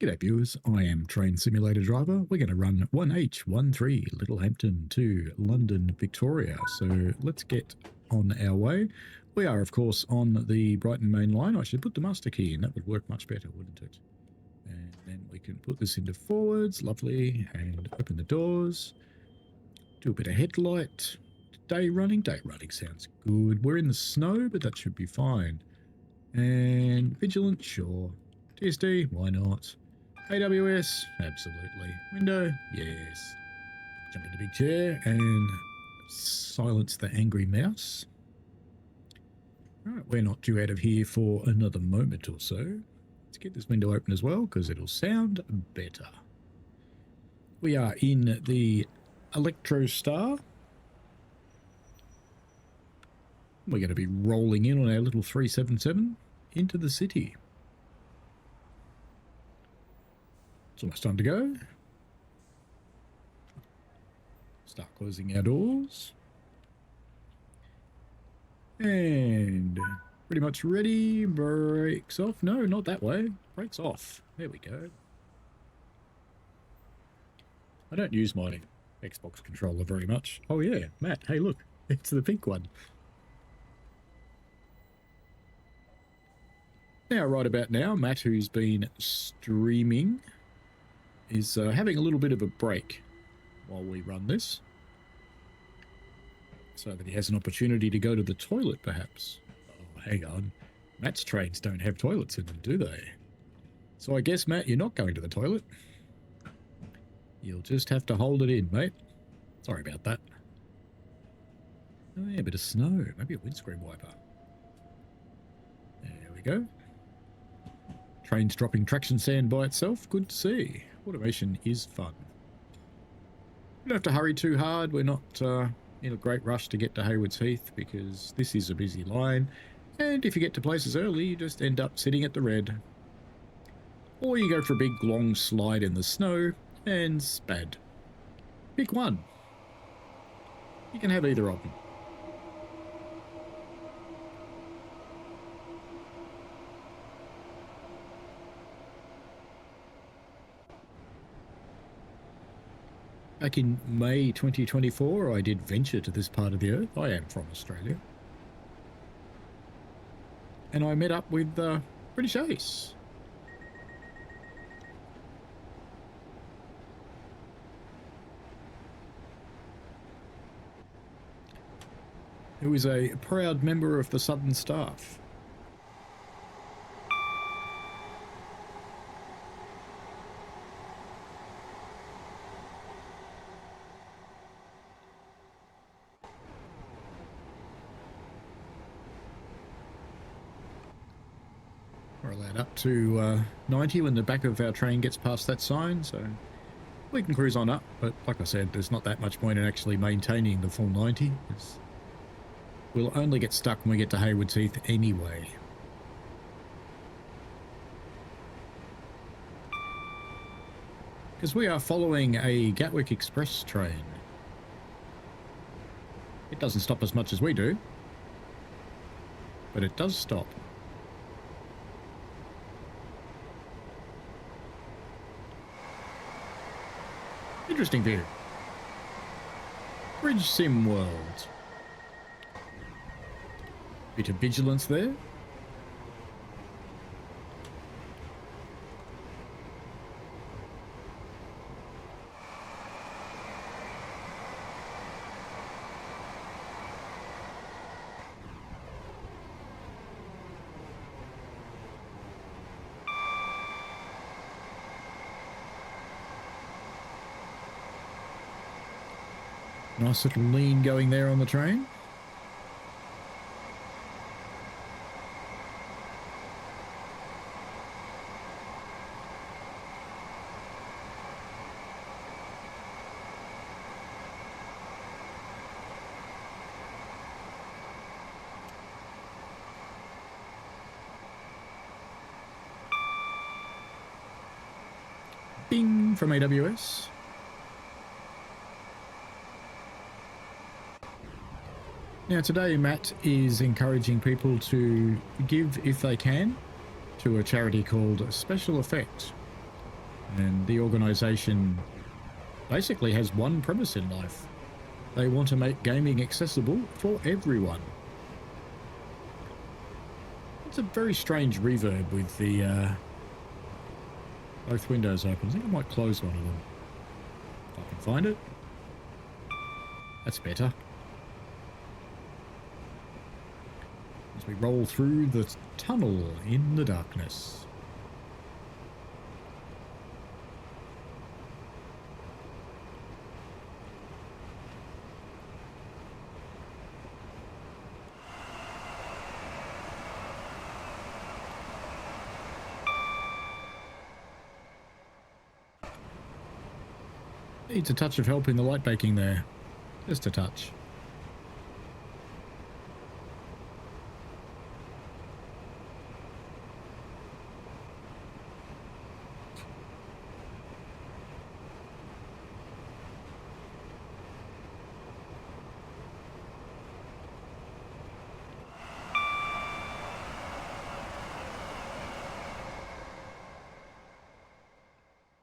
G'day viewers, I am Train Simulator Driver. We're going to run 1H13 Little Hampton to London, Victoria. So let's get on our way. We are of course on the Brighton main line. I should put the master key in, that would work much better, wouldn't it? And then we can put this into forwards, lovely, and open the doors. Do a bit of headlight. Day running sounds good. We're in the snow, but that should be fine. And vigilant, sure. TSD, why not? AWS, absolutely. Window, yes. Jump in the big chair and silence the angry mouse. Alright, we're not due out of here for another moment or so. Let's get this window open as well, because it'll sound better. We are in the Electrostar. We're going to be rolling in on our little 377 into the city. It's almost time to go. Start closing our doors. And pretty much ready. Brakes off. No, not that way. Brakes off. There we go. I don't use my Xbox controller very much. Oh yeah, Matt, hey look, it's the pink one. Now, right about now, Matt, who's been streaming, is having a little bit of a break while we run this, so that he has an opportunity to go to the toilet, perhaps. Oh, hang on. Matt's trains don't have toilets in them, do they? So I guess, Matt, you're not going to the toilet. You'll just have to hold it in, mate. Sorry about that. Oh, yeah, a bit of snow. Maybe a windscreen wiper. There we go. Trains dropping traction sand by itself. Good to see. Automation is fun. We don't have to hurry too hard. We're not in a great rush to get to Haywards Heath because this is a busy line. And if you get to places early, you just end up sitting at the red. Or you go for a big long slide in the snow and spad. Pick one. You can have either of them. Back in May 2024, I did venture to this part of the earth. I am from Australia. And I met up with British Ace. Who is a proud member of the Southern staff. We're allowed up to 90 when the back of our train gets past that sign, so we can cruise on up. But like I said, there's not that much point in actually maintaining the full 90. We'll only get stuck when we get to Haywards Heath anyway. Because we are following a Gatwick Express train. It doesn't stop as much as we do, but it does stop. Interesting view. TrainSimWorld. Bit of vigilance there. Nice little lean going there on the train. Bing from AWS. Now today Matt is encouraging people to give, if they can, to a charity called Special Effect. And the organisation basically has one premise in life. They want to make gaming accessible for everyone. It's a very strange reverb with the both windows open. I think I might close one of them if I can find it. That's better. As we roll through the tunnel in the darkness. Needs a touch of help in the light baking there. Just a touch.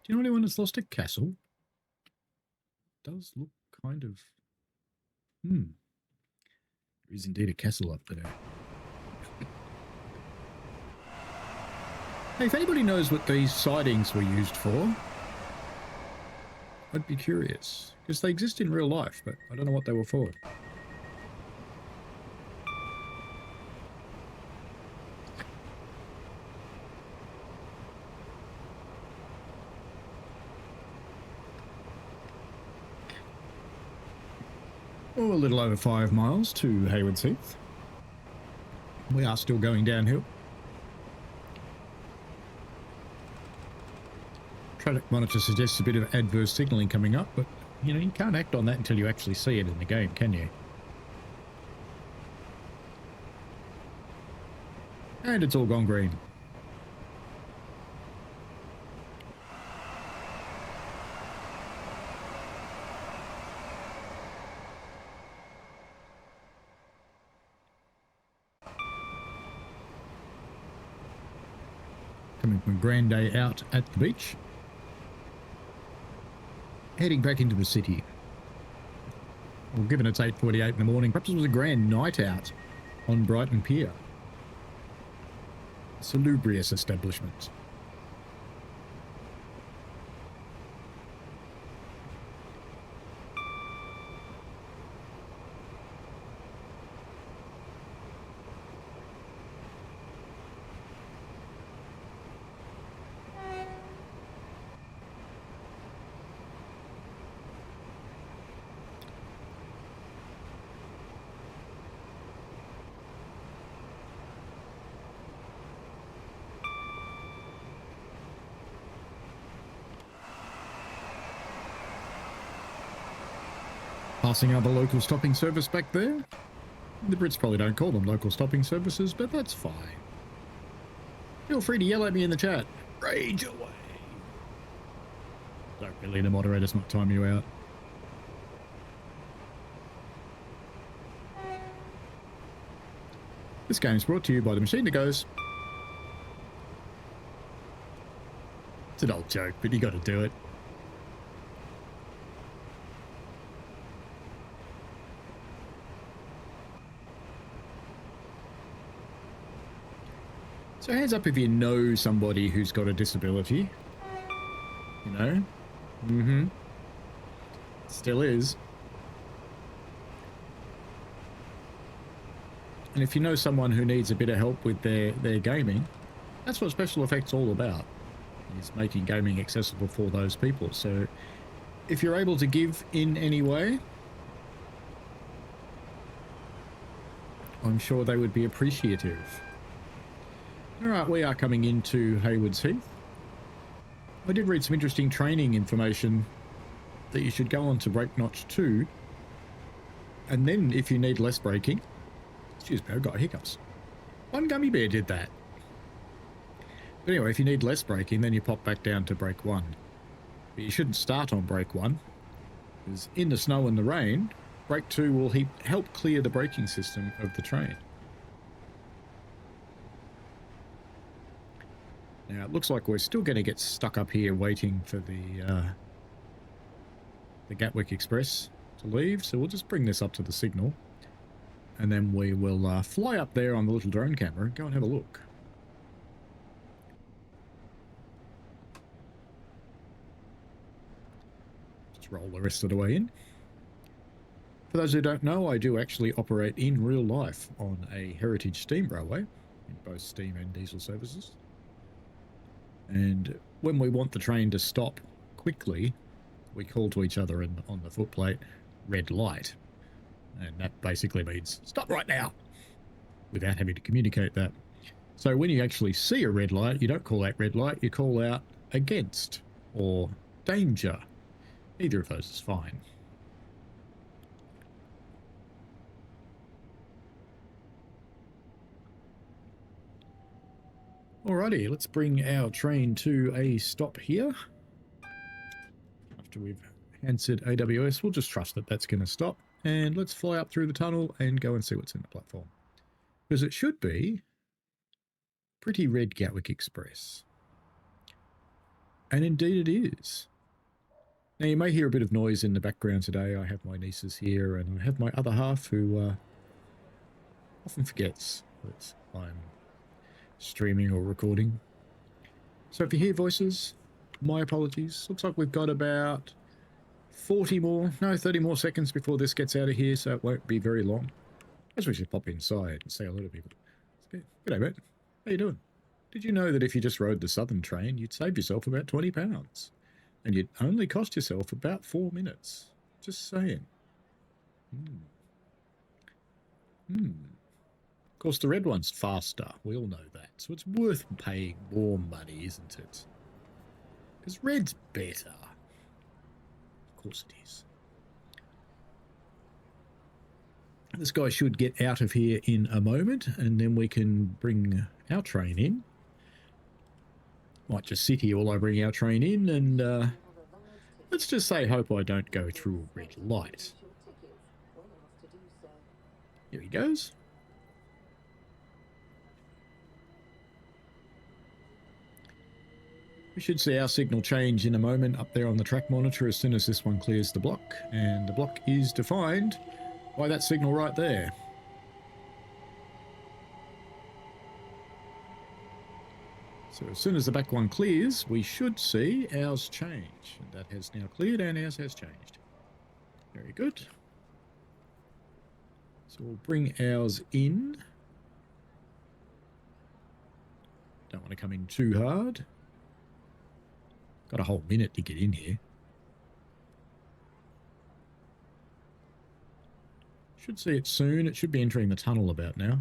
Do you know anyone that's lost a castle? Does look kind of... There is indeed a castle up there. Hey, if anybody knows what these sidings were used for, I'd be curious. Because they exist in real life, but I don't know what they were for. Oh, a little over 5 miles to Haywards Heath. We are still going downhill. Traffic monitor suggests a bit of adverse signalling coming up, but, you know, you can't act on that until you actually see it in the game, can you? And it's all gone green. Coming from a grand day out at the beach. Heading back into the city. Well, given it's 8:48 in the morning, perhaps it was a grand night out on Brighton Pier. Salubrious establishment. Passing other local stopping service back there. The Brits probably don't call them local stopping services, but that's fine. Feel free to yell at me in the chat. Rage away. Don't really, the moderator's not time you out. This game's brought to you by the machine that goes. It's an old joke, but you got to do it. So hands up if you know somebody who's got a disability. You know? Still is. And if you know someone who needs a bit of help with their gaming, that's what Special Effects all about, is making gaming accessible for those people. So if you're able to give in any way, I'm sure they would be appreciative. Alright, we are coming into Haywards Heath. I did read some interesting training information that you should go on to brake notch 2, and then if you need less braking, excuse me, I've got hiccups. One gummy bear did that. But anyway, if you need less braking, then you pop back down to brake 1. But you shouldn't start on brake 1, because in the snow and the rain, brake 2 will help clear the braking system of the train. Now, it looks like we're still going to get stuck up here waiting for the Gatwick Express to leave, so we'll just bring this up to the signal, and then we will fly up there on the little drone camera and go and have a look. Just roll the rest of the way in. For those who don't know, I do actually operate in real life on a heritage steam railway, in both steam and diesel services. And when we want the train to stop quickly, we call to each other on the footplate, red light. And that basically means, stop right now, without having to communicate that. So when you actually see a red light, you don't call out red light, you call out against or danger. Either of those is fine. Alrighty, let's bring our train to a stop here. After we've answered AWS, we'll just trust that that's going to stop. And let's fly up through the tunnel and go and see what's in the platform. Because it should be pretty red Gatwick Express. And indeed it is. Now you may hear a bit of noise in the background today. I have my nieces here and I have my other half who often forgets that I'm streaming or recording. So if you hear voices, my apologies. Looks like we've got about 30 more seconds before this gets out of here, so it won't be very long. As we should pop inside and say hello to people. G'day, mate. How you doing? Did you know that if you just rode the Southern train, you'd save yourself about £20? And you'd only cost yourself about 4 minutes. Just saying. Of course, the red one's faster. We all know that. So it's worth paying more money, isn't it? Because red's better. Of course it is. This guy should get out of here in a moment, and then we can bring our train in. Might just sit here while I bring our train in, and let's just say hope I don't go through a red light. Here he goes. We should see our signal change in a moment up there on the track monitor as soon as this one clears the block, and the block is defined by that signal right there. So as soon as the back one clears, we should see ours change. And that has now cleared and ours has changed. Very good. So we'll bring ours in. Don't want to come in too hard. Got a whole minute to get in here. Should see it soon. It should be entering the tunnel about now.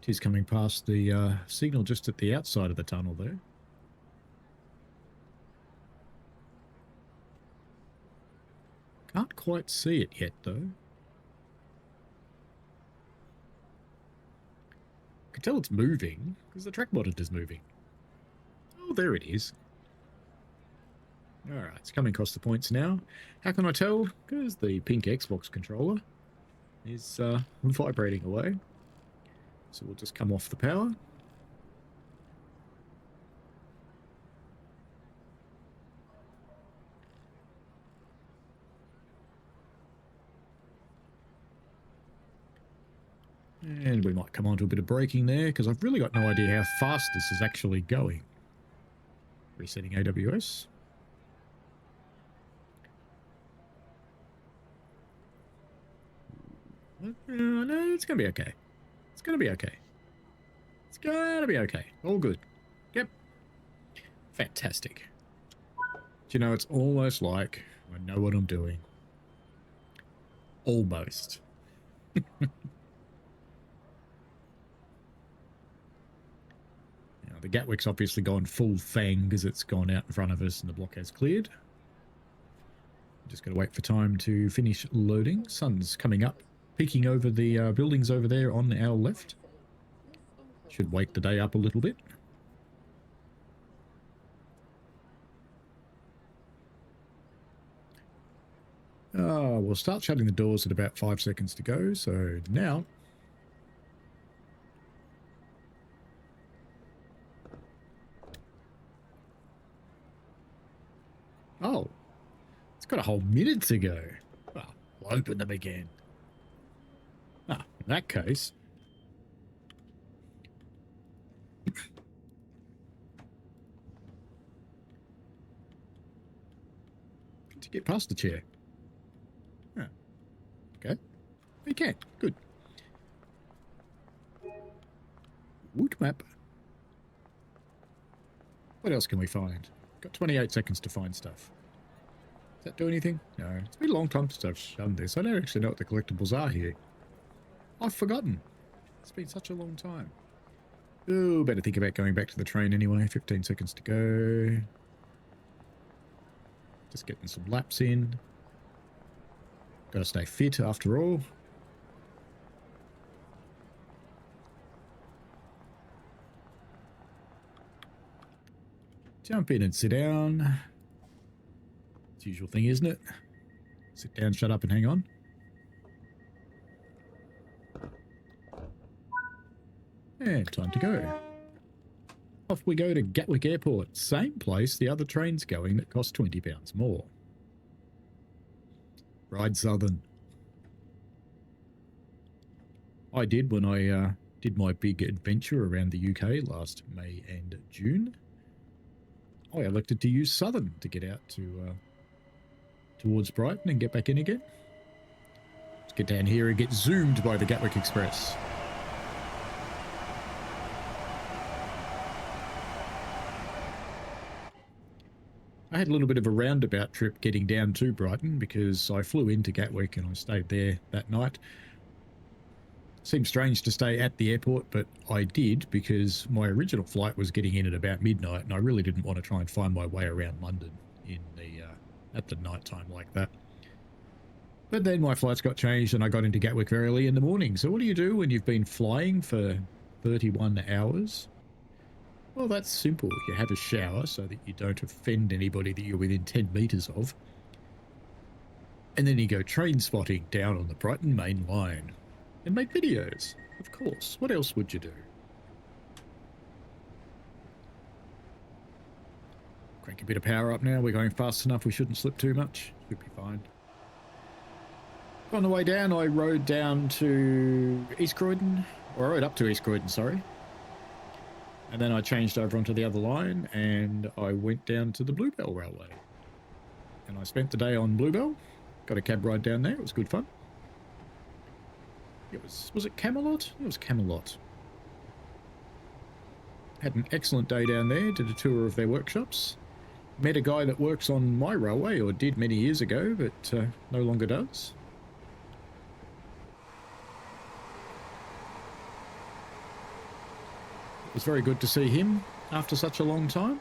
It is coming past the signal just at the outside of the tunnel there. Can't quite see it yet, though. I can tell it's moving, because the track monitor's moving. Oh, there it is. Alright, it's coming across the points now. How can I tell? Because the pink Xbox controller is vibrating away. So we'll just come off the power. And we might come on to a bit of braking there, because I've really got no idea how fast this is actually going. Resetting AWS. No, it's going to be okay. It's going to be okay. It's going to be okay. All good. Yep. Fantastic. Do you know, it's almost like I know what I'm doing. Almost. The Gatwick's obviously gone full fang because it's gone out in front of us and the block has cleared. Just got to wait for time to finish loading. Sun's coming up, peeking over the buildings over there on our left. Should wake the day up a little bit. We'll start shutting the doors at about 5 seconds to go. So now... Oh, it's got a whole minute to go. Well, we'll open them again. Ah, in that case... to get past the chair. Oh, okay. You can. Good. Wood map. What else can we find? Got 28 seconds to find stuff. Does that do anything? No. It's been a long time since I've done this. I don't actually know what the collectibles are here. I've forgotten. It's been such a long time. Ooh, better think about going back to the train anyway. 15 seconds to go. Just getting some laps in. Gotta stay fit after all. Jump in and sit down. It's the usual thing, isn't it? Sit down, shut up, and hang on. And time to go. Off we go to Gatwick Airport. Same place the other train's going that costs £20 more. Ride Southern. I did when I did my big adventure around the UK last May and June. I elected to use Southern to get out to towards Brighton and get back in again. Let's get down here and get zoomed by the Gatwick Express. I had a little bit of a roundabout trip getting down to Brighton because I flew into Gatwick and I stayed there that night. Seemed strange to stay at the airport, but I did because my original flight was getting in at about midnight and I really didn't want to try and find my way around London in the at the night time like that. But then my flights got changed and I got into Gatwick very early in the morning. So what do you do when you've been flying for 31 hours? Well, that's simple. You have a shower so that you don't offend anybody that you're within 10 metres of. And then you go train spotting down on the Brighton main line. And make videos, of course. What else would you do? Crank a bit of power up now. We're going fast enough. We shouldn't slip too much. Should be fine. On the way down, I rode down to East Croydon. Or I rode up to East Croydon, sorry. And then I changed over onto the other line and I went down to the Bluebell Railway. And I spent the day on Bluebell. Got a cab ride down there. It was good fun. It was it Camelot? It was Camelot. Had an excellent day down there. Did a tour of their workshops. Met a guy that works on my railway, or did many years ago, but no longer does. It was very good to see him after such a long time.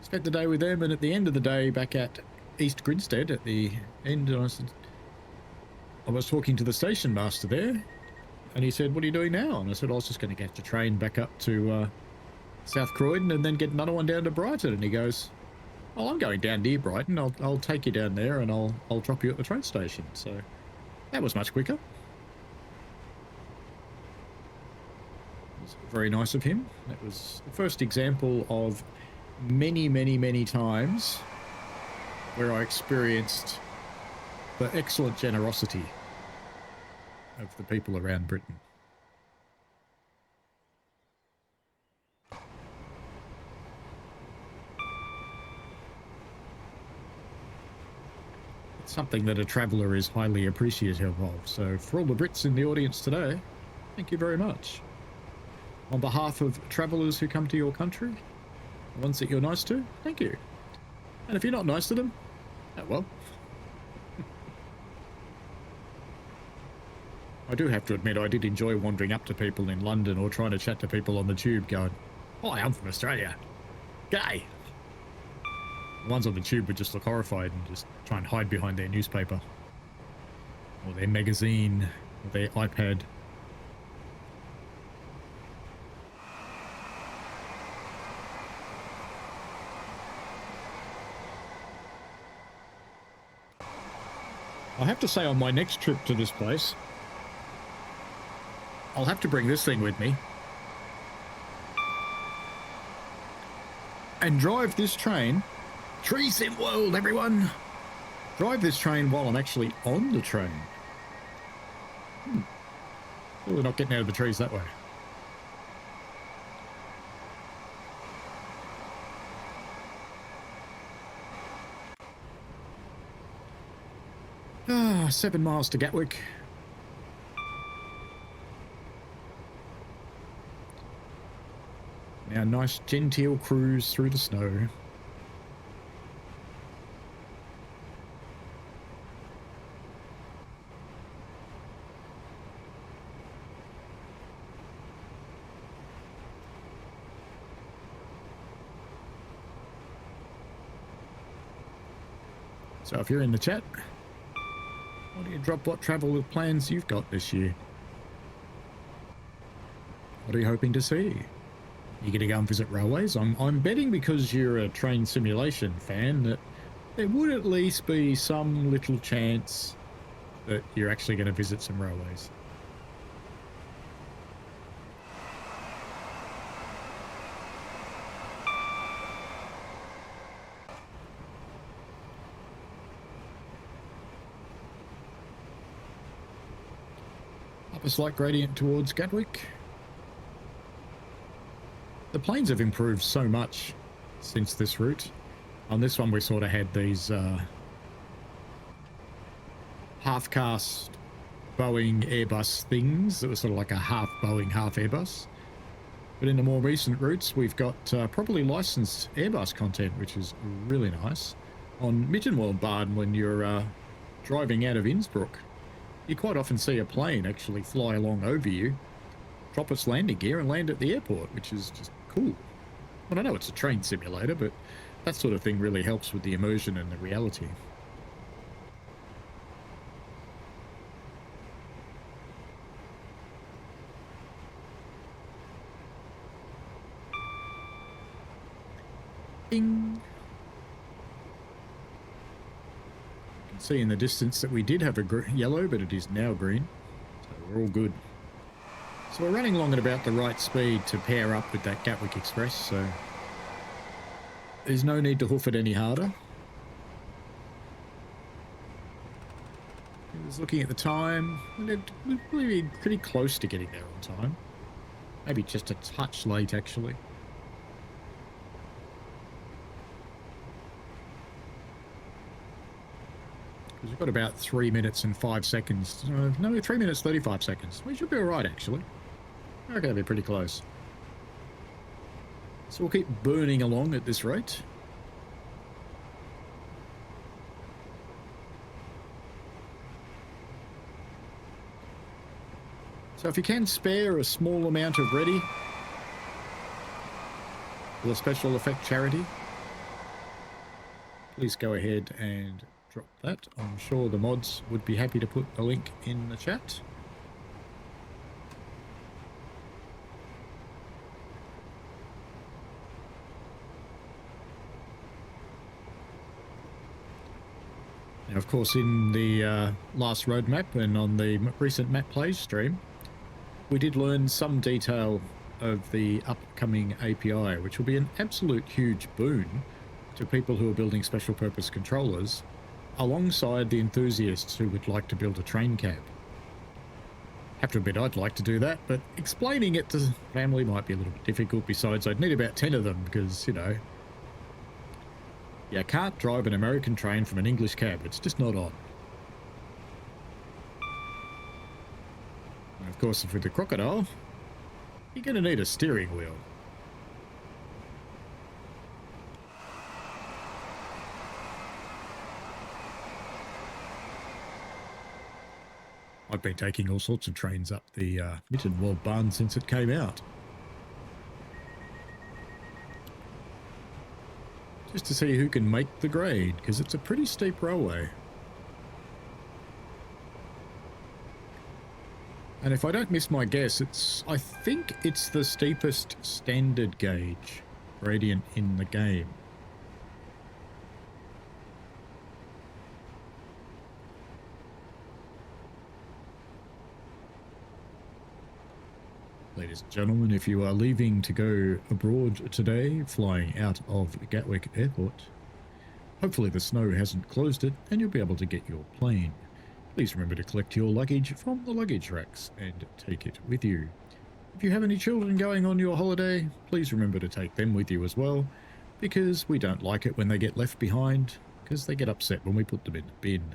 Spent the day with them, and at the end of the day back at East Grinstead at the end, I was talking to the station master there, and he said, "What are you doing now?" And I said, "I was just going to catch a train back up to South Croydon and then get another one down to Brighton." And he goes, "Oh, I'm going down near Brighton. I'll take you down there and I'll drop you at the train station." So that was much quicker. It was very nice of him. That was the first example of many, many, many times where I experienced the excellent generosity of the people around Britain. It's something that a traveller is highly appreciative of. So for all the Brits in the audience today, thank you very much. On behalf of travellers who come to your country, the ones that you're nice to, thank you. And if you're not nice to them, oh well. I do have to admit, I did enjoy wandering up to people in London or trying to chat to people on the tube going, "Hi, I'm from Australia. G'day." The ones on the tube would just look horrified and just try and hide behind their newspaper or their magazine or their iPad. I have to say, on my next trip to this place, I'll have to bring this thing with me and drive this train. TrainSimWorld, everyone! Drive this train while I'm actually on the train. Well, we're not getting out of the trees that way. Ah, 7 miles to Gatwick. Now, nice genteel cruise through the snow. So if you're in the chat, why don't you drop what travel plans you've got this year? What are you hoping to see? You going to go and visit railways? I'm betting, because you're a train simulation fan, that there would at least be some little chance that you're actually going to visit some railways. Up a slight gradient towards Gatwick. The planes have improved so much since this route. On this one, we sort of had these half-cast Boeing Airbus things that were sort of like a half Boeing, half Airbus. But in the more recent routes, we've got properly licensed Airbus content, which is really nice. On Mittenwaldbahn, when you're driving out of Innsbruck, you quite often see a plane actually fly along over you, drop its landing gear and land at the airport, which is just cool. Well, I know it's a train simulator, but that sort of thing really helps with the immersion and the reality. Ding. You can see in the distance that we did have a yellow, but it is now green, so we're all good. So we're running along at about the right speed to pair up with that Gatwick Express, so there's no need to hoof it any harder. I was looking at the time, we're pretty close to getting there on time. Maybe just a touch late, actually. Because we've got about 3 minutes and 5 seconds. No, 3 minutes, 35 seconds. We should be all right, actually. We're going to be pretty close. So we'll keep burning along at this rate. So if you can spare a small amount of ready for the special effect charity, please go ahead and drop that. I'm sure the mods would be happy to put a link in the chat. Now, of course, in the last roadmap and on the recent MattPlays stream, we did learn some detail of the upcoming API, which will be an absolute huge boon to people who are building special purpose controllers, alongside the enthusiasts who would like to build a train cab. Have to admit, I'd like to do that, but explaining it to family might be a little bit difficult. Besides, I'd need about 10 of them because, you know, you can't drive an American train from an English cab. It's just not on. And of course, with the crocodile, you're going to need a steering wheel. I've been taking all sorts of trains up the Mittenwaldbahn since it came out. Just to see who can make the grade, because it's a pretty steep railway. And if I don't miss my guess, I think it's the steepest standard gauge gradient in the game. Ladies and gentlemen, if you are leaving to go abroad today, flying out of Gatwick Airport, hopefully the snow hasn't closed it and you'll be able to get your plane. Please remember to collect your luggage from the luggage racks and take it with you. If you have any children going on your holiday, please remember to take them with you as well, because we don't like it when they get left behind, because they get upset when we put them in the bin.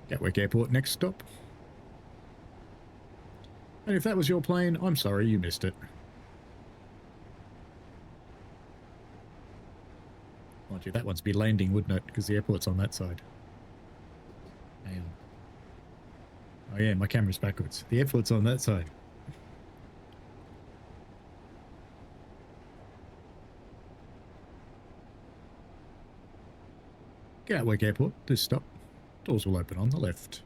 Gatwick Airport next stop. And if that was your plane, I'm sorry you missed it. Mind you, that one's be landing, wouldn't it? Because the airport's on that side. Hang on. Oh yeah, my camera's backwards. The airport's on that side. Gatwick Airport, this stop. Doors will open on the left.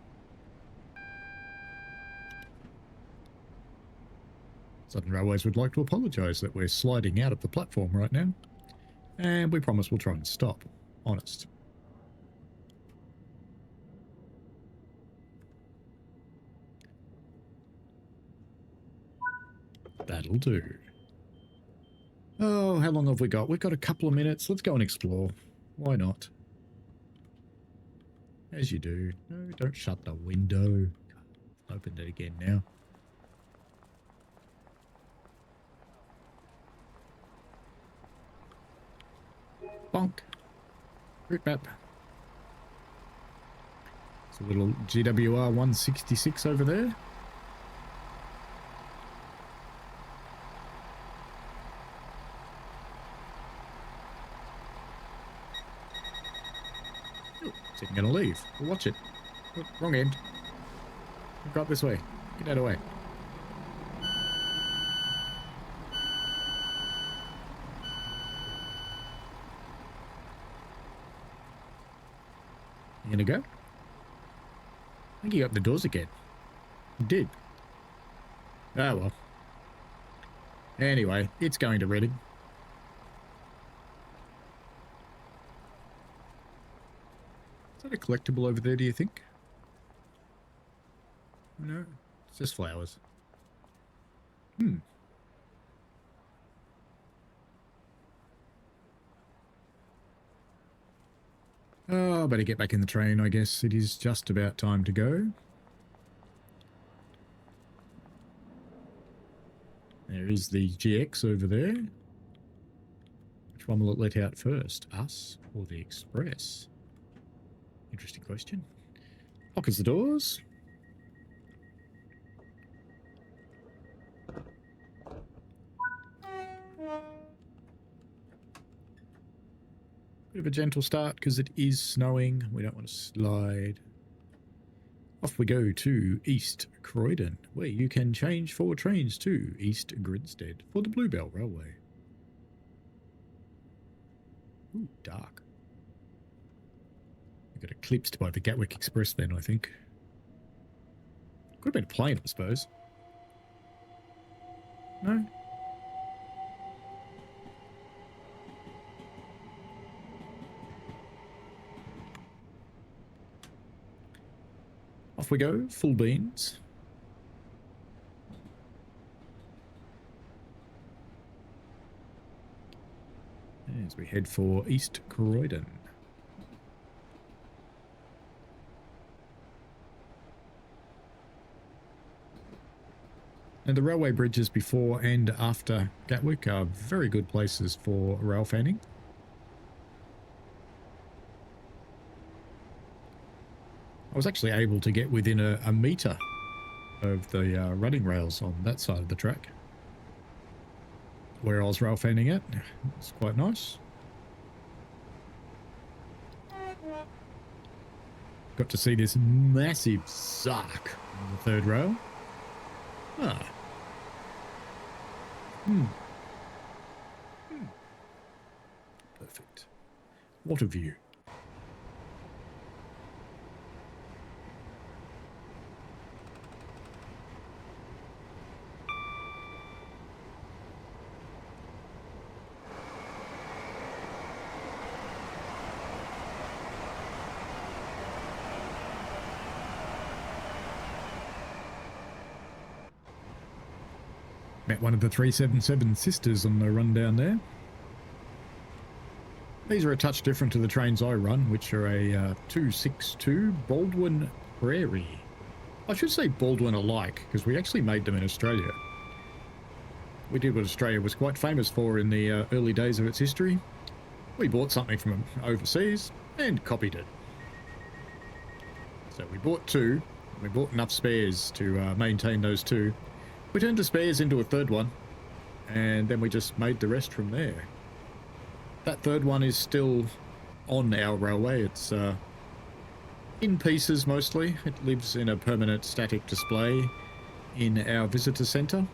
Southern Railways would like to apologise that we're sliding out of the platform right now. And we promise we'll try and stop. Honest. That'll do. Oh, how long have we got? We've got a couple of minutes. Let's go and explore. Why not? As you do. No, don't shut the window. Opened it again now. Bonk. Route map. It's a little GWR 166 over there. It's even going to leave. We'll watch it. Oh, wrong end. We've got this way. Get out of the way. You gonna go? I think he opened the doors again. He did. Oh well. Anyway, it's going to Reading. Is that a collectible over there, do you think? No, it's just flowers. Oh, I better get back in the train, I guess. It is just about time to go. There is the GX over there. Which one will it let out first? Us or the Express? Interesting question. Lockers the doors. Bit of a gentle start because it is snowing. We don't want to slide. Off we go to East Croydon, where you can change 4 trains to East Grinstead for the Bluebell Railway. Ooh, dark. We got eclipsed by the Gatwick Express then, I think. Could have been a plane, I suppose. No? Off we go, full beans. As we head for East Croydon. And the railway bridges before and after Gatwick are very good places for rail fanning. I was actually able to get within a metre of the running rails on that side of the track, where I was rail fanning at. It's quite nice. Got to see this massive suck on the third rail. Ah. Perfect. What a view. Met one of the 377 sisters on the run down there. These are a touch different to the trains I run, which are a 262 Baldwin Prairie. I should say Baldwin alike, because we actually made them in Australia. We did what Australia was quite famous for in the early days of its history. We bought something from overseas and copied it. So we bought two. We bought enough spares to maintain those two. We turned the spares into a third one, and then we just made the rest from there. That third one is still on our railway. It's in pieces mostly. It lives in a permanent static display in our visitor centre.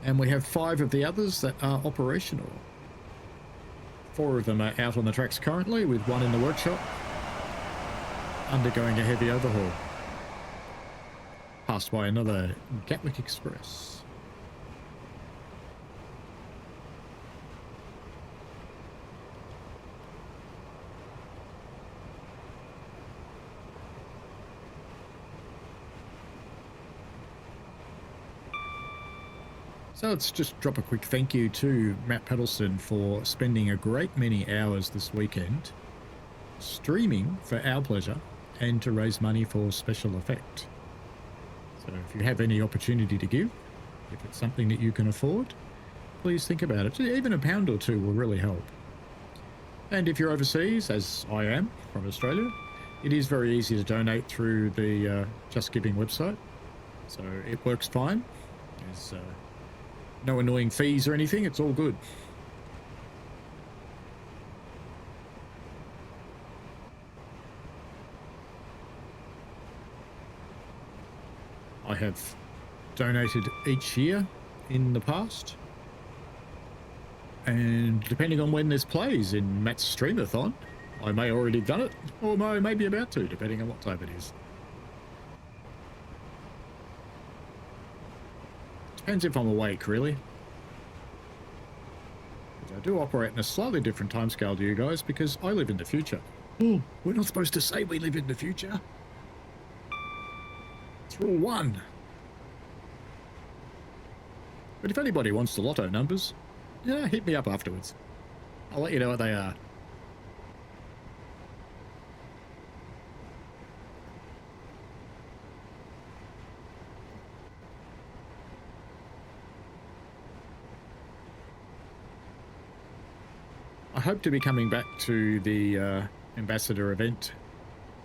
And we have 5 of the others that are operational. 4 of them are out on the tracks currently, with 1 in the workshop, undergoing a heavy overhaul. Passed by another Gatwick Express. So let's just drop a quick thank you to Matt Paddleston for spending a great many hours this weekend streaming for our pleasure and to raise money for Special Effect. So if you have any opportunity to give, if it's something that you can afford, please think about it. Even a pound or two will really help. And if you're overseas, as I am from Australia, it is very easy to donate through the Just Giving website. So it works fine. There's no annoying fees or anything. It's all good. I have donated each year in the past, and depending on when this plays in Matt's streamathon, I may already have done it, or I may be about to, depending on what time it is. Depends if I'm awake, really. But I do operate in a slightly different timescale to you guys because I live in the future. Oh, we're not supposed to say we live in the future. It's rule 1. But if anybody wants the lotto numbers, yeah, hit me up afterwards. I'll let you know what they are. I hope to be coming back to the ambassador event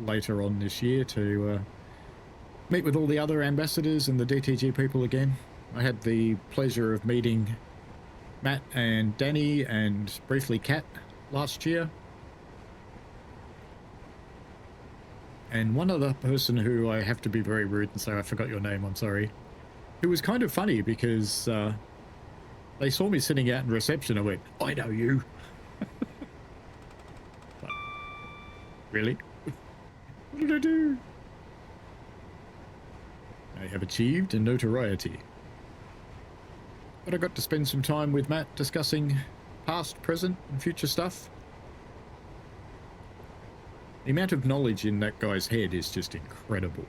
later on this year to meet with all the other ambassadors and the DTG people again. I had the pleasure of meeting Matt and Danny and briefly Kat last year. And one other person who I have to be very rude and say I forgot your name, I'm sorry. It was kind of funny because they saw me sitting out in reception and went, I know you. But, really? What did I do? I have achieved a notoriety. But I got to spend some time with Matt discussing past, present, and future stuff. The amount of knowledge in that guy's head is just incredible.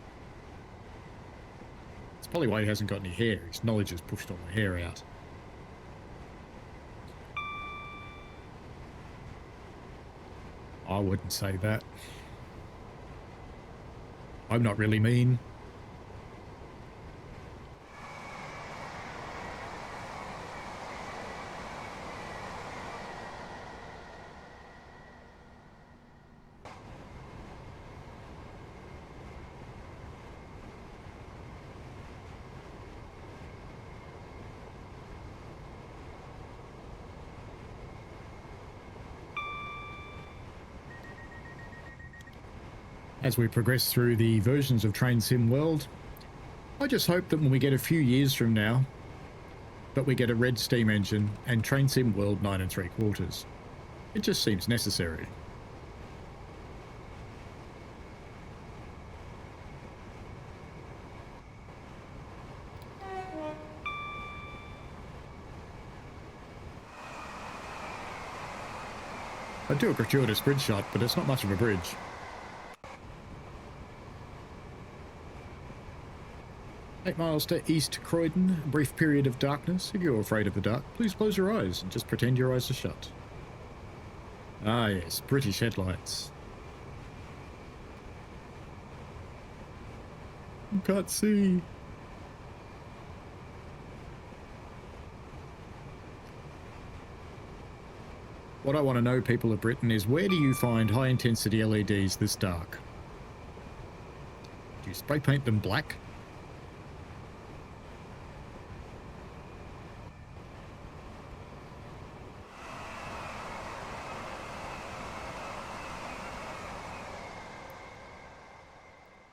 It's probably why he hasn't got any hair. His knowledge has pushed all the hair out. I wouldn't say that. I'm not really mean. As we progress through the versions of TrainSimWorld, I just hope that when we get a few years from now, that we get a red steam engine and TrainSimWorld 9 3/4. It just seems necessary. I do a gratuitous bridge shot, but it's not much of a bridge. 8 miles to East Croydon, a brief period of darkness. If you're afraid of the dark, please close your eyes and just pretend your eyes are shut. Ah yes, British headlights. You can't see. What I want to know, people of Britain, is where do you find high-intensity LEDs this dark? Do you spray paint them black?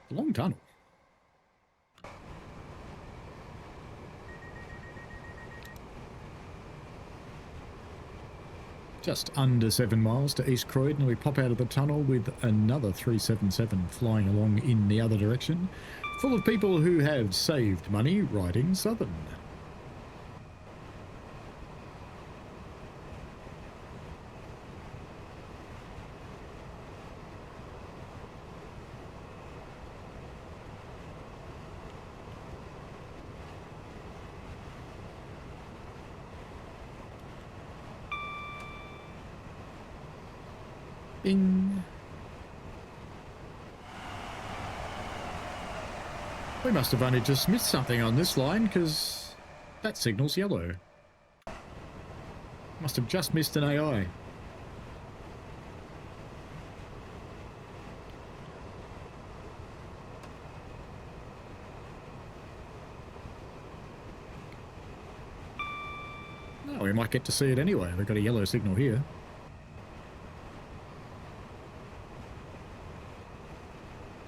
It's a long tunnel. Just under 7 miles to East Croydon, we pop out of the tunnel with another 377 flying along in the other direction, full of people who have saved money riding Southern. Bing. We must have only just missed something on this line because that signal's yellow. Must have just missed an AI. Oh, we might get to see it anyway. We've got a yellow signal here.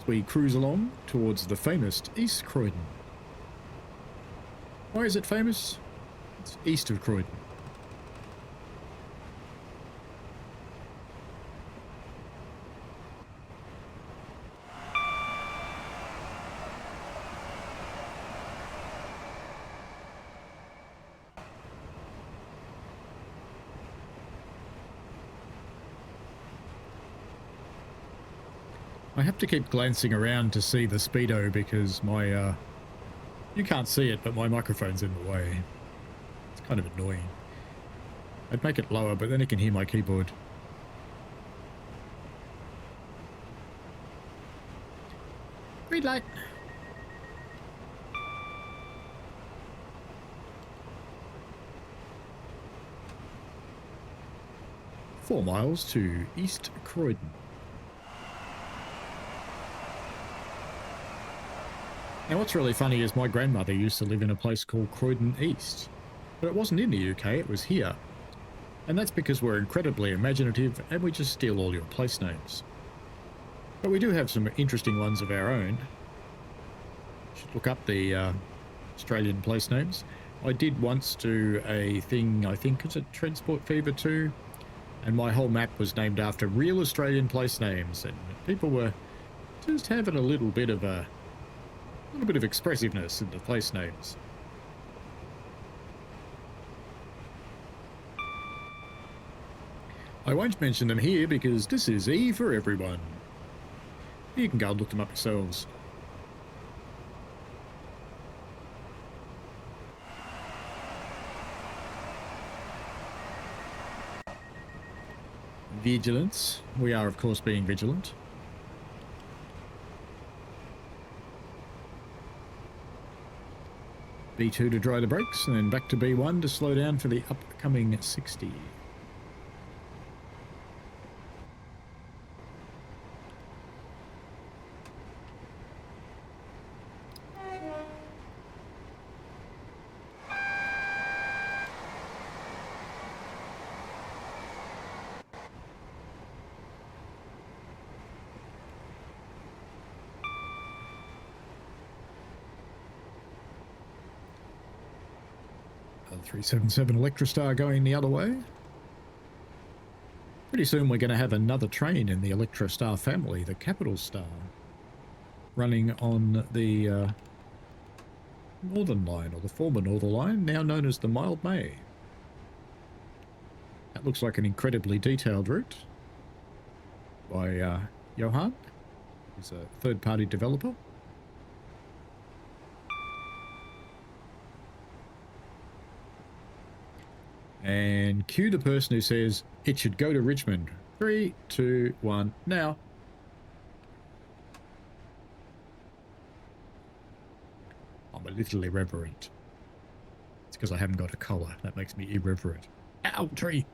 We cruise along towards the famous East Croydon. Why is it famous? It's east of Croydon. I have to keep glancing around to see the speedo because my, you can't see it, but my microphone's in the way. It's kind of annoying. I'd make it lower, but then it can hear my keyboard. Green light. Four miles to East Croydon. Now what's really funny is my grandmother used to live in a place called Croydon East, but it wasn't in the UK, it was here. And that's because we're incredibly imaginative and we just steal all your place names. But we do have some interesting ones of our own. Should look up the Australian place names. I did once do a thing, I think it's a Transport Fever 2, and my whole map was named after real Australian place names, and people were just having a little bit of expressiveness in the place names. I won't mention them here because this is E for everyone. You can go and look them up yourselves. Vigilance. We are, of course, being vigilant. B2 to dry the brakes, and then back to B1 to slow down for the upcoming 60. Another 377 Electrostar going the other way. Pretty soon we're going to have another train in the Electrostar family, the Capital Star, running on the Northern Line, or the former Northern Line, now known as the Mild May. That looks like an incredibly detailed route by Johan, who's a third-party developer. And cue the person who says it should go to Richmond. 3, 2, 1, now. I'm a little irreverent. It's because I haven't got a collar. That makes me irreverent. Ow, tree!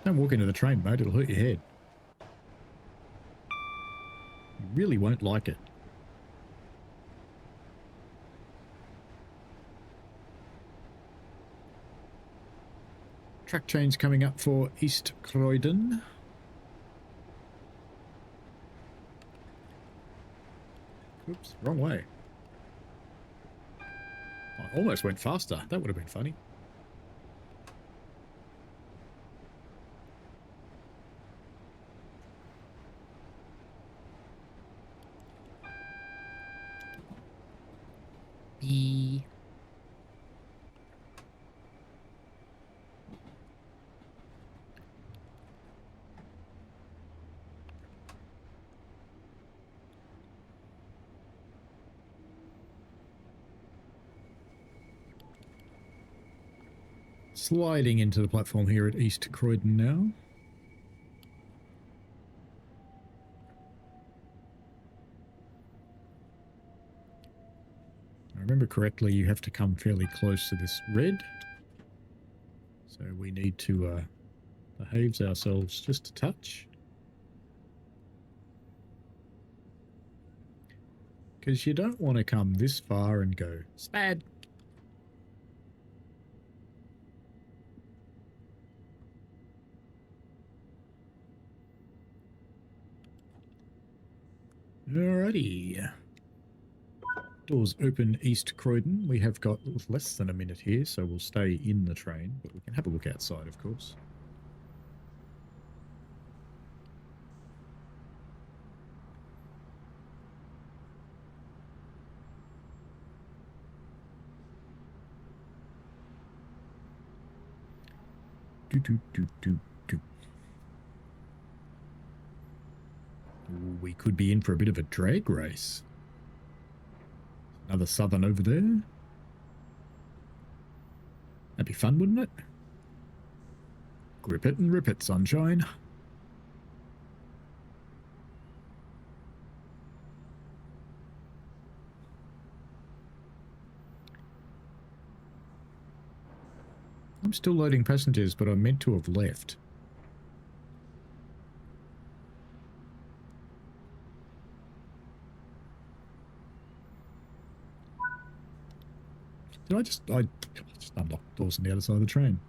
Don't walk into the train, mate. It'll hurt your head. You really won't like it. Track change coming up for East Croydon. Oops, wrong way. I almost went faster. That would have been funny. B. Sliding into the platform here at East Croydon now. I remember correctly, you have to come fairly close to this red. So we need to behave ourselves just a touch. Because you don't want to come this far and go, spad. Alrighty. Doors open East Croydon. We have got less than a minute here, so we'll stay in the train, but we can have a look outside, of course. We could be in for a bit of a drag race. Another southern over there. That'd be fun, wouldn't it? Grip it and rip it, sunshine. I'm still loading passengers, but I'm meant to have left. I just unlocked the doors on the other side of the train.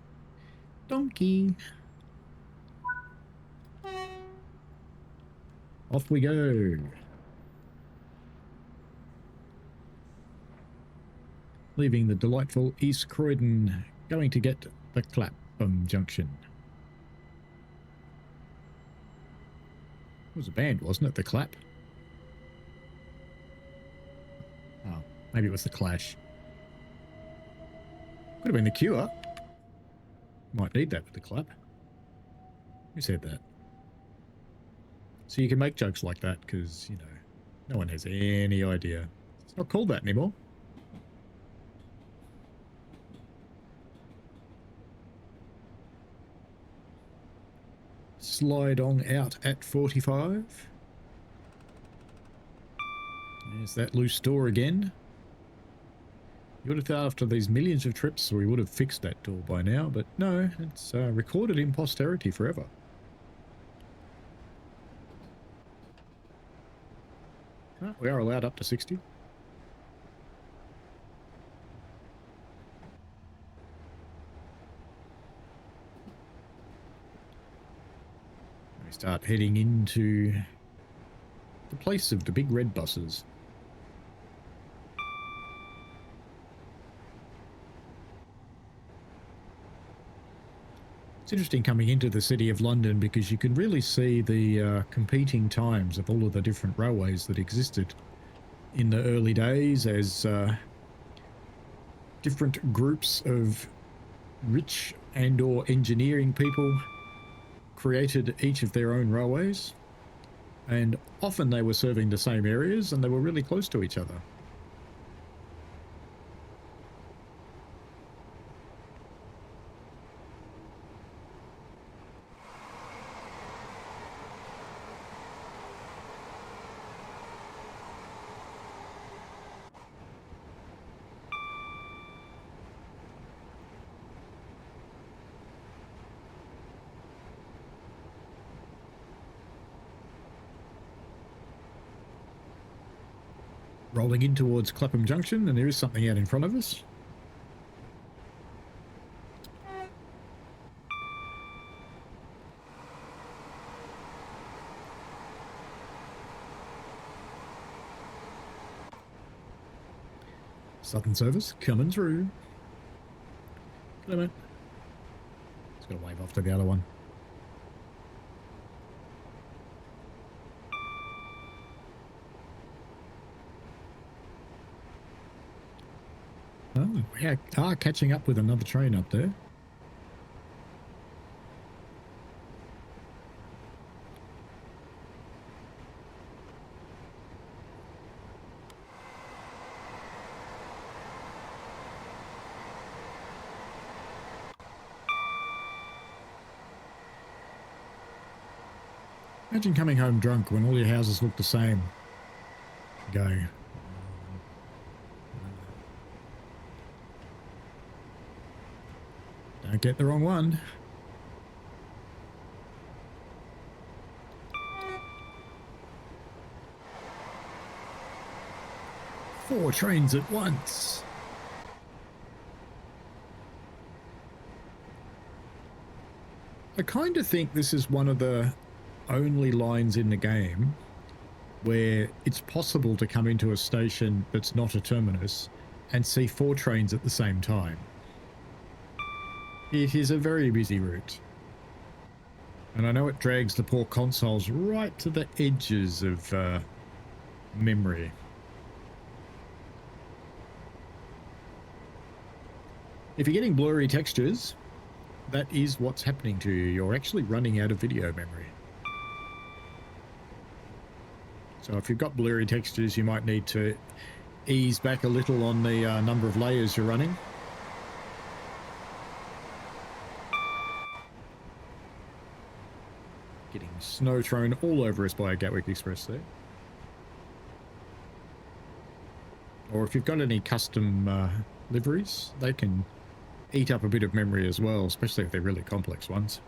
Donkey. Off we go. Leaving the delightful East Croydon, going to get the Clapham Junction. It was a band, wasn't it? The Clap? Oh, maybe it was the Clash. Could have been the Cure. Might need that with the Clap. Who said that? So you can make jokes like that because, you know, no one has any idea. It's not called that anymore. Slide on out at 45. There's that loose door again. You would have thought after these millions of trips we would have fixed that door by now, but no, it's recorded in posterity forever. Oh, we are allowed up to 60. We start heading into the place of the big red buses. It's interesting coming into the city of London because you can really see the competing times of all of the different railways that existed in the early days as different groups of rich and or engineering people created each of their own railways, and often they were serving the same areas and they were really close to each other. Rolling in towards Clapham Junction, and there is something out in front of us. Southern Service coming through. Come on. Just got to wave off to the other one. Oh, we are catching up with another train up there. Imagine coming home drunk when all your houses look the same. Go. Don't get the wrong one. Four trains at once. I kind of think this is one of the only lines in the game where it's possible to come into a station that's not a terminus and see four trains at the same time. It is a very busy route. And I know it drags the poor consoles right to the edges of memory. If you're getting blurry textures, that is what's happening to you. You're actually running out of video memory. So if you've got blurry textures, you might need to ease back a little on the number of layers you're running. Getting snow thrown all over us by a Gatwick Express there. Or if you've got any custom liveries, they can eat up a bit of memory as well, especially if they're really complex ones.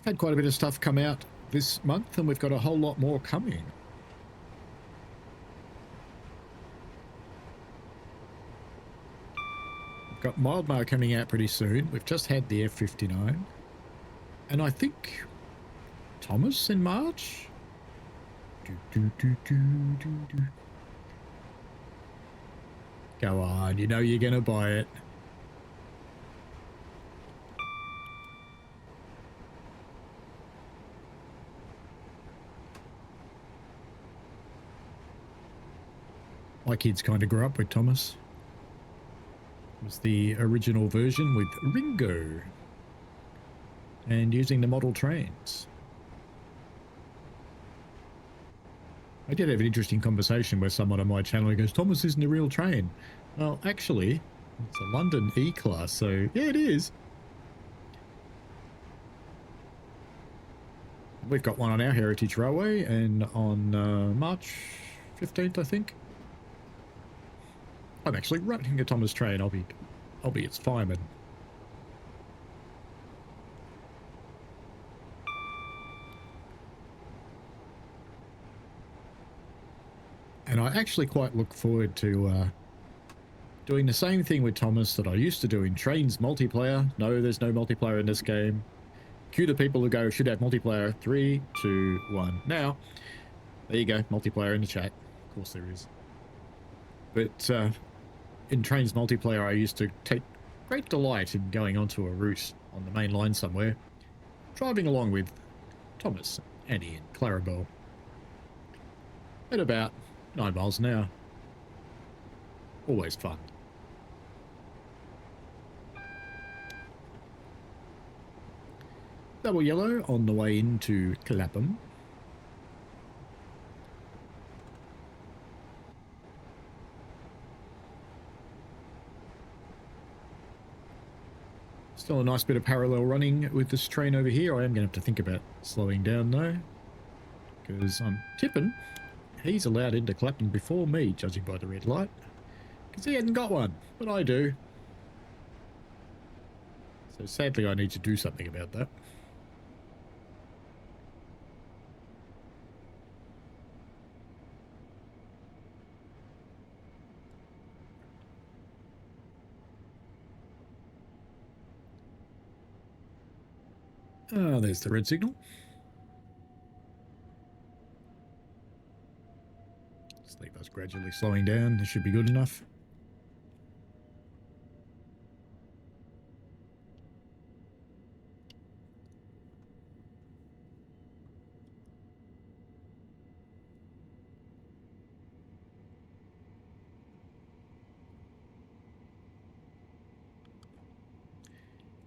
Had quite a bit of stuff come out this month, and we've got a whole lot more coming. We've got Mildmar coming out pretty soon. We've just had the F59. And I think Thomas in March? Go on, you know you're going to buy it. My kids kind of grew up with Thomas. It was the original version with Ringo and using the model trains. I did have an interesting conversation with someone on my channel who goes, Thomas isn't a real train. Well, actually, it's a London E-Class, so yeah, it is. We've got one on our Heritage Railway, and on March 15th, I think. I'm actually running a Thomas train. I'll be its fireman. And I actually quite look forward to doing the same thing with Thomas that I used to do in Trains multiplayer. No, there's no multiplayer in this game. Cue the people who go, should have multiplayer. 3, 2, 1. Now, there you go. Multiplayer in the chat. Of course there is. But in Trains multiplayer, I used to take great delight in going onto a route on the main line somewhere, driving along with Thomas, Annie, and Clarabelle at about 9 miles an hour. Always fun. Double yellow on the way into Clapham. Still a nice bit of parallel running with this train over here. I am going to have to think about slowing down though, because I'm tipping he's allowed into Clapham before me, judging by the red light, because he hadn't got one, but I do. So sadly I need to do something about that. Oh, there's the red signal. Just leave us gradually slowing down. This should be good enough.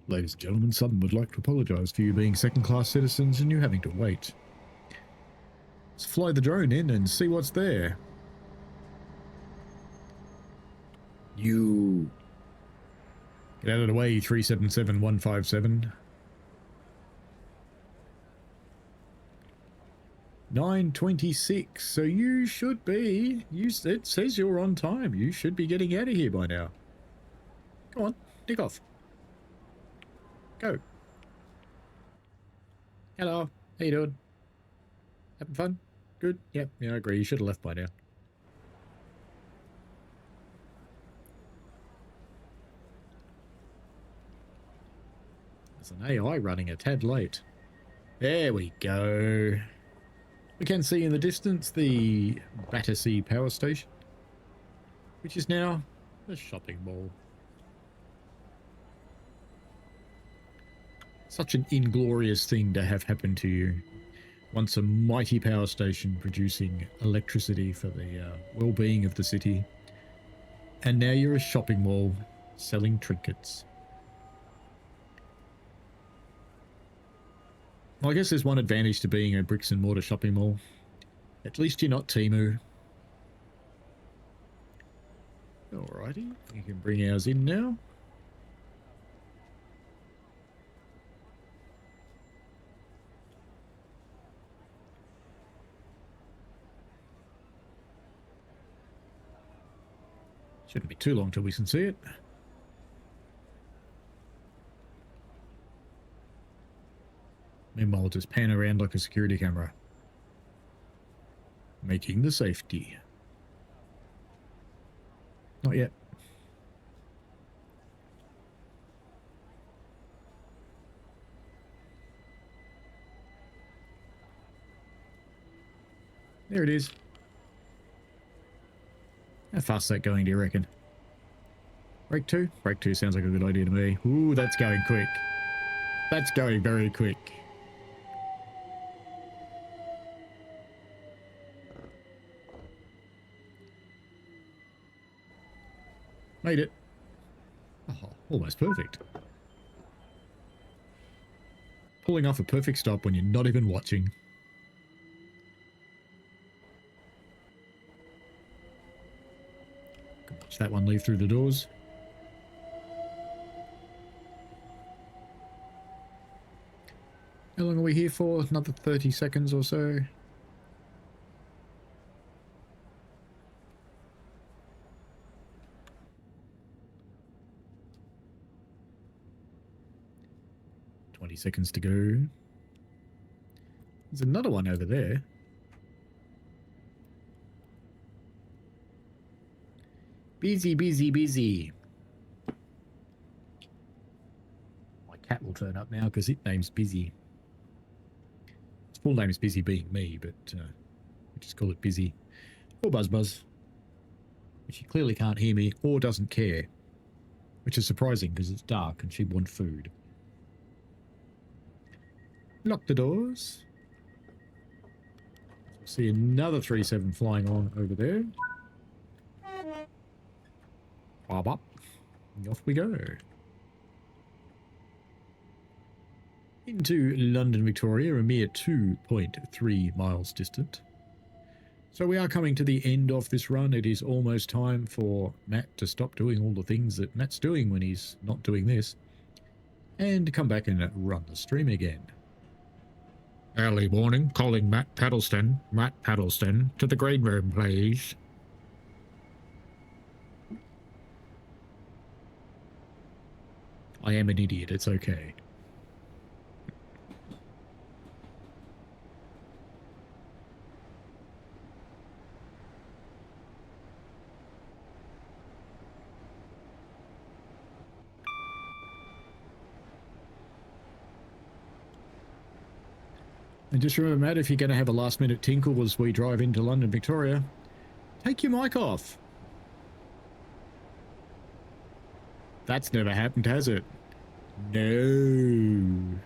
Ladies and gentlemen, Southern would like to apologise for you being second-class citizens and you having to wait. Let's fly the drone in and see what's there. You. Get out of the way, 377157. 9:26. So you should be. It says you're on time. You should be getting out of here by now. Come on, tick off. Go. Hello. How you doing? Having fun? Good? Yep. Yeah, I agree. You should have left by now. There's an AI running a tad late. There we go. We can see in the distance the Battersea Power Station, which is now a shopping mall. Such an inglorious thing to have happen to you. Once a mighty power station producing electricity for the well-being of the city. And now you're a shopping mall selling trinkets. Well, I guess there's one advantage to being a bricks and mortar shopping mall. At least you're not Temu. Alrighty, you can bring ours in now. Shouldn't be too long till we can see it. Meanwhile, I'll just pan around like a security camera. Making the safety. Not yet. There it is. How fast is that going, do you reckon? Break 2? Break 2 sounds like a good idea to me. Ooh, that's going quick. That's going very quick. Made it. Oh, almost perfect. Pulling off a perfect stop when you're not even watching. Can watch that one leave through the doors. How long are we here for? Another 30 seconds or so. Seconds to go. There's another one over there. Busy, busy, busy. My cat will phone up now because its name's busy. Its full name is Busy being me, but we just call it Busy. Or Buzz Buzz. But she clearly can't hear me or doesn't care, which is surprising because it's dark and she'd want food. Lock the doors. We'll see another 37 flying on over there. Bob up. And off we go. Into London, Victoria, a mere 2.3 miles distant. So we are coming to the end of this run. It is almost time for Matt to stop doing all the things that Matt's doing when he's not doing this, and come back and run the stream again. Early morning, calling Matt Paddleston. Matt Paddleston, to the green room, please. I am an idiot, it's okay. And just remember, Matt, if you're going to have a last-minute tinkle as we drive into London, Victoria, take your mic off. That's never happened, has it? No.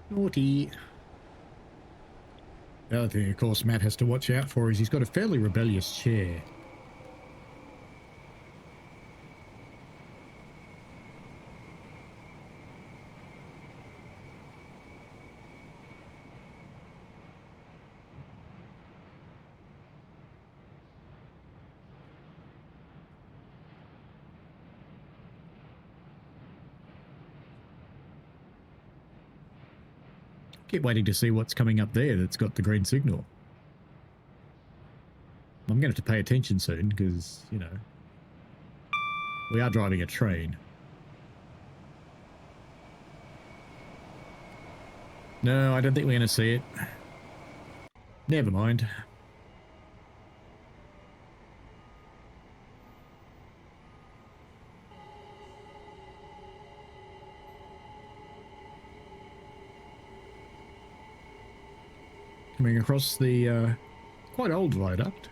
Naughty. The other thing, of course, Matt has to watch out for is he's got a fairly rebellious chair. Keep waiting to see what's coming up there that's got the green signal. I'm going to have to pay attention soon because, you know, we are driving a train. No, I don't think we're going to see it. Never mind. Coming across the quite old viaduct.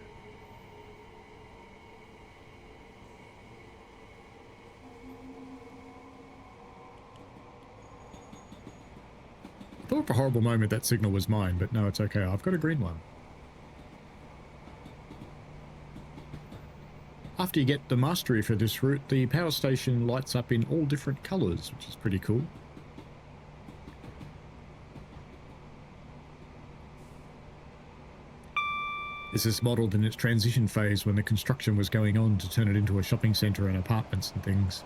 I thought for a horrible moment that signal was mine, but no, it's okay. I've got a green one. After you get the mastery for this route, the power station lights up in all different colours, which is pretty cool. This is modelled in its transition phase when the construction was going on to turn it into a shopping centre and apartments and things.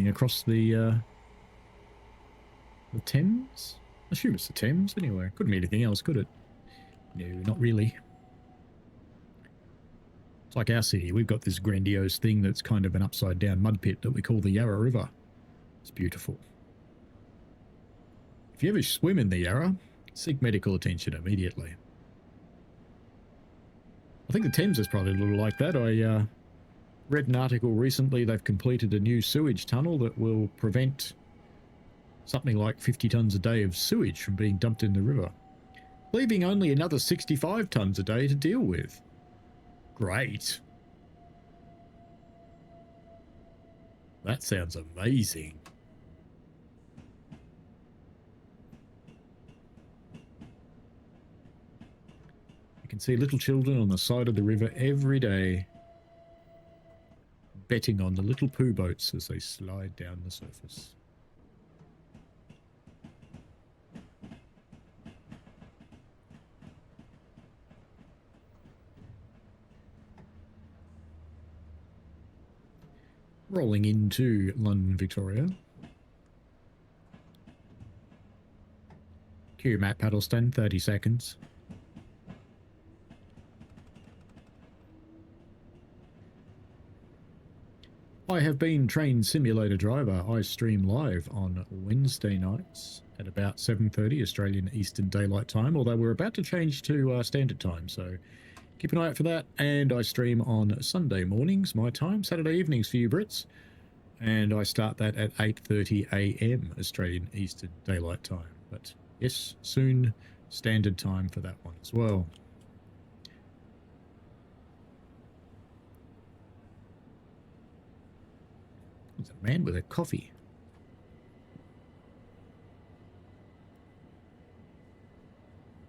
Across the Thames? I assume it's the Thames anyway. Couldn't be anything else, could it? No, not really. It's like our city. We've got this grandiose thing that's kind of an upside down mud pit that we call the Yarra River. It's beautiful. If you ever swim in the Yarra, seek medical attention immediately. I think the Thames is probably a little like that. I read an article recently. They've completed a new sewage tunnel that will prevent something like 50 tonnes a day of sewage from being dumped in the river, leaving only another 65 tonnes a day to deal with. Great. That sounds amazing. You can see little children on the side of the river every day, betting on the little poo boats as they slide down the surface. Rolling into London, Victoria. Cue Matt Paddleston, 30 seconds. I have been Train Simulator Driver. I stream live on Wednesday nights at about 7:30 Australian Eastern Daylight Time, although we're about to change to Standard Time, so keep an eye out for that. And I stream on Sunday mornings, my time, Saturday evenings for you Brits, and I start that at 8:30 a.m. Australian Eastern Daylight Time. But yes, soon Standard Time for that one as well. There's a man with a coffee.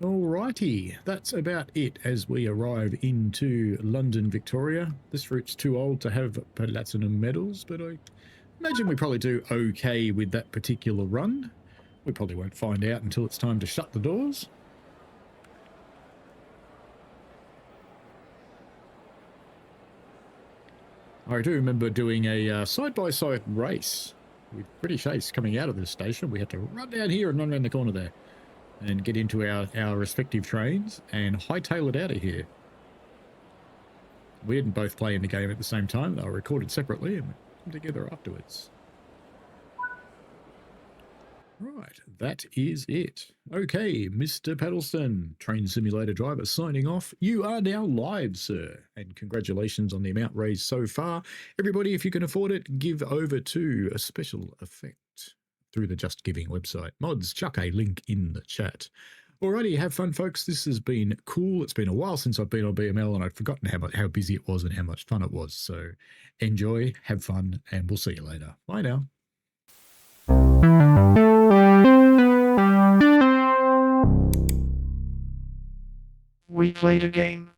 Alrighty, that's about it as we arrive into London, Victoria. This route's too old to have platinum medals, but I imagine we probably do okay with that particular run. We probably won't find out until it's time to shut the doors. I do remember doing a side-by-side race with British Ace coming out of this station. We had to run down here and run around the corner there and get into our respective trains and hightail it out of here. We didn't both play in the game at the same time. They were recorded separately and we came together afterwards. Right, that is it. Okay, Mr. Paddleston, Train Simulator Driver, signing off. You are now live, sir, and congratulations on the amount raised so far. Everybody, if you can afford it, give over to a special effect through the Just Giving website. Mods, chuck a link in the chat. Alrighty, have fun, folks. This has been cool. It's been a while since I've been on BML, and I'd forgotten how busy it was and how much fun it was. So enjoy, have fun, and we'll see you later. Bye now. We played a game.